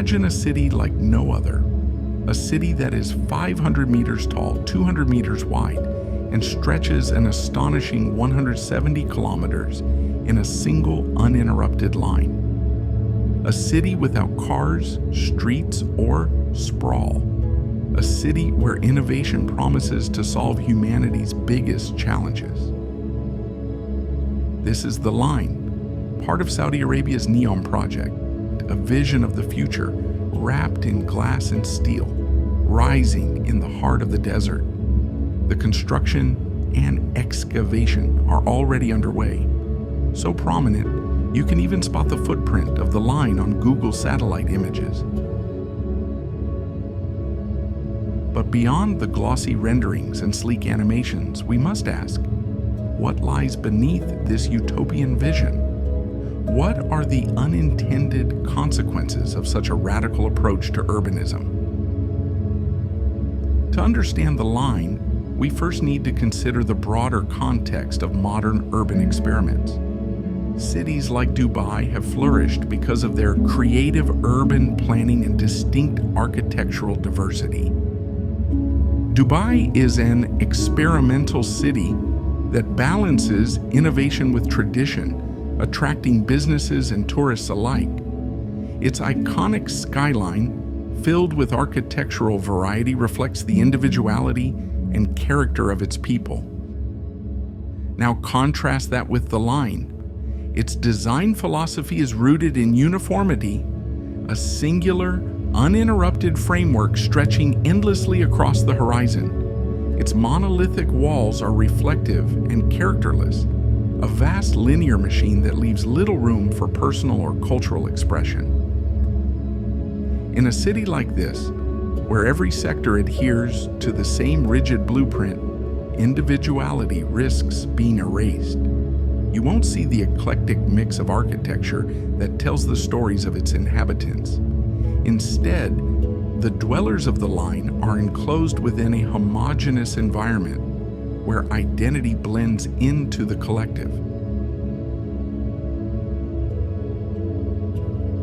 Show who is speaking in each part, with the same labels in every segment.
Speaker 1: Imagine a city like no other. A city that is 500 meters tall, 200 meters wide, and stretches an astonishing 170 kilometers in a single uninterrupted line. A city without cars, streets, or sprawl. A city where innovation promises to solve humanity's biggest challenges. This is The Line, part of Saudi Arabia's Neom project, a vision of the future wrapped in glass and steel, rising in the heart of the desert. The construction and excavation are already underway, so prominent you can even spot the footprint of the line on Google satellite images. But beyond the glossy renderings and sleek animations, we must ask, what lies beneath this utopian vision? What are the unintended consequences of such a radical approach to urbanism? To understand The Line, we first need to consider the broader context of modern urban experiments. Cities like Dubai have flourished because of their creative urban planning and distinct architectural diversity. Dubai is an experimental city that balances innovation with tradition, attracting businesses and tourists alike. Its iconic skyline, filled with architectural variety, reflects the individuality and character of its people. Now contrast that with The Line. Its design philosophy is rooted in uniformity, a singular, uninterrupted framework stretching endlessly across the horizon. Its monolithic walls are reflective and characterless, a vast linear machine that leaves little room for personal or cultural expression. In a city like this, where every sector adheres to the same rigid blueprint, individuality risks being erased. You won't see the eclectic mix of architecture that tells the stories of its inhabitants. Instead, the dwellers of The Line are enclosed within a homogeneous environment where identity blends into the collective.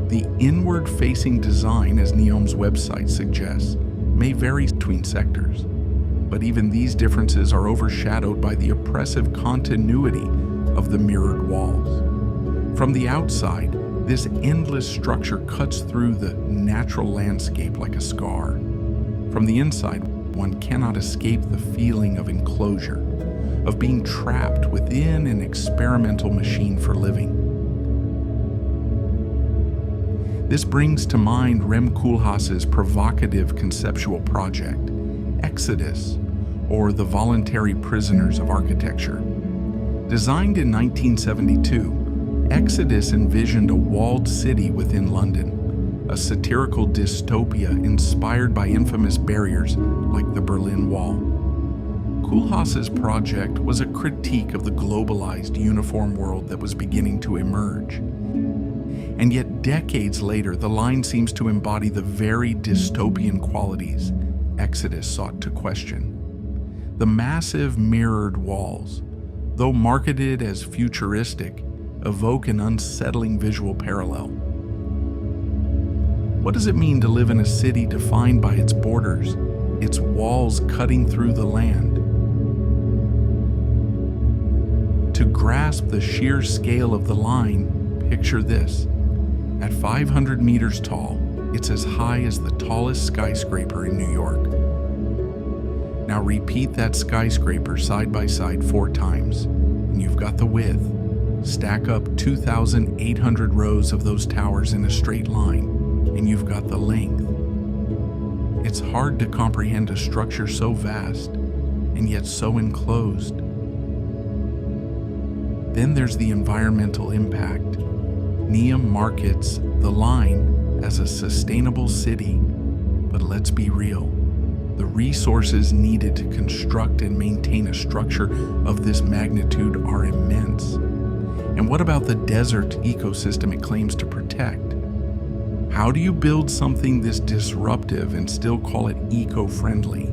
Speaker 1: The inward-facing design, as Neom's website suggests, may vary between sectors, but even these differences are overshadowed by the oppressive continuity of the mirrored walls. From the outside, this endless structure cuts through the natural landscape like a scar. From the inside, one cannot escape the feeling of enclosure, of being trapped within an experimental machine for living. This brings to mind Rem Koolhaas's provocative conceptual project, Exodus, or the Voluntary Prisoners of Architecture. Designed in 1972, Exodus envisioned a walled city within London, a satirical dystopia inspired by infamous barriers like the Berlin Wall. Koolhaas's project was a critique of the globalized, uniform world that was beginning to emerge. And yet, decades later, The Line seems to embody the very dystopian qualities Exodus sought to question. The massive mirrored walls, though marketed as futuristic, evoke an unsettling visual parallel. What does it mean to live in a city defined by its borders, its walls cutting through the land? To grasp the sheer scale of The Line, picture this. At 500 meters tall, it's as high as the tallest skyscraper in New York. Now repeat that skyscraper side by side 4 times, and you've got the width. Stack up 2,800 rows of those towers in a straight line, and you've got the length. It's hard to comprehend a structure so vast, and yet so enclosed. Then there's the environmental impact. Neom markets The Line as a sustainable city, but let's be real. The resources needed to construct and maintain a structure of this magnitude are immense. And what about the desert ecosystem it claims to protect? How do you build something this disruptive and still call it eco-friendly?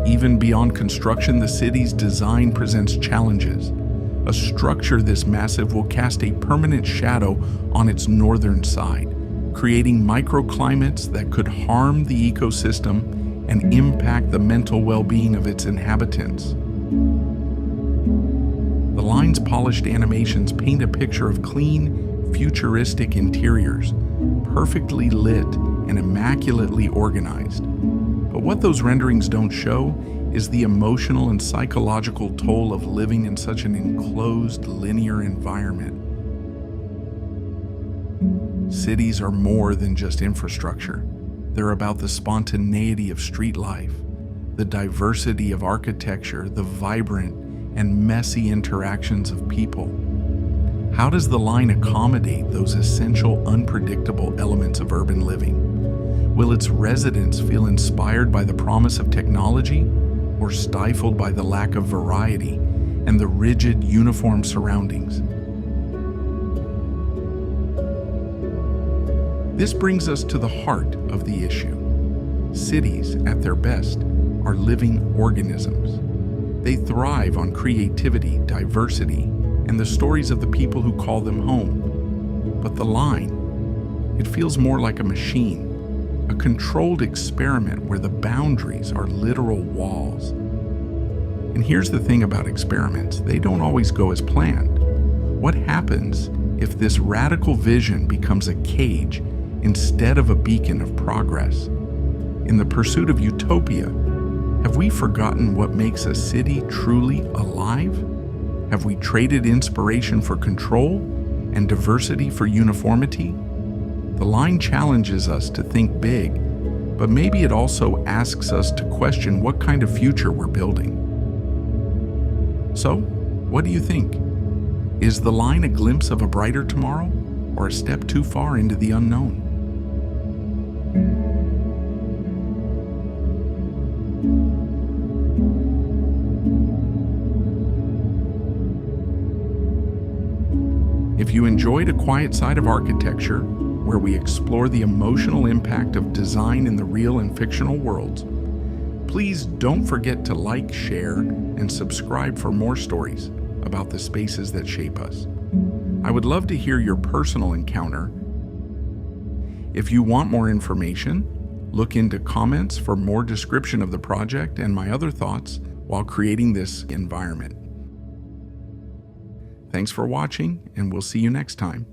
Speaker 1: Even beyond construction, the city's design presents challenges. A structure this massive will cast a permanent shadow on its northern side, creating microclimates that could harm the ecosystem and impact the mental well-being of its inhabitants. The line's polished animations paint a picture of clean, futuristic interiors, perfectly lit and immaculately organized. But what those renderings don't show is the emotional and psychological toll of living in such an enclosed, linear environment. Cities are more than just infrastructure. They're about the spontaneity of street life, the diversity of architecture, the vibrant and messy interactions of people. How does the line accommodate those essential, unpredictable elements of urban living? Will its residents feel inspired by the promise of technology, or stifled by the lack of variety and the rigid, uniform surroundings? This brings us to the heart of the issue. Cities, at their best, are living organisms. They thrive on creativity, diversity, and the stories of the people who call them home. But the line, it feels more like a machine, a controlled experiment where the boundaries are literal walls. And here's the thing about experiments, they don't always go as planned. What happens if this radical vision becomes a cage instead of a beacon of progress? In the pursuit of utopia, have we forgotten what makes a city truly alive? Have we traded inspiration for control and diversity for uniformity? The line challenges us to think big, but maybe it also asks us to question what kind of future we're building. So, what do you think? Is the line a glimpse of a brighter tomorrow, or a step too far into the unknown? If you enjoyed A Quiet Side of Architecture, where we explore the emotional impact of design in the real and fictional worlds, please don't forget to like, share, and subscribe for more stories about the spaces that shape us. I would love to hear your personal encounter. If you want more information, look into comments for more description of the project and my other thoughts while creating this environment. Thanks for watching, and we'll see you next time.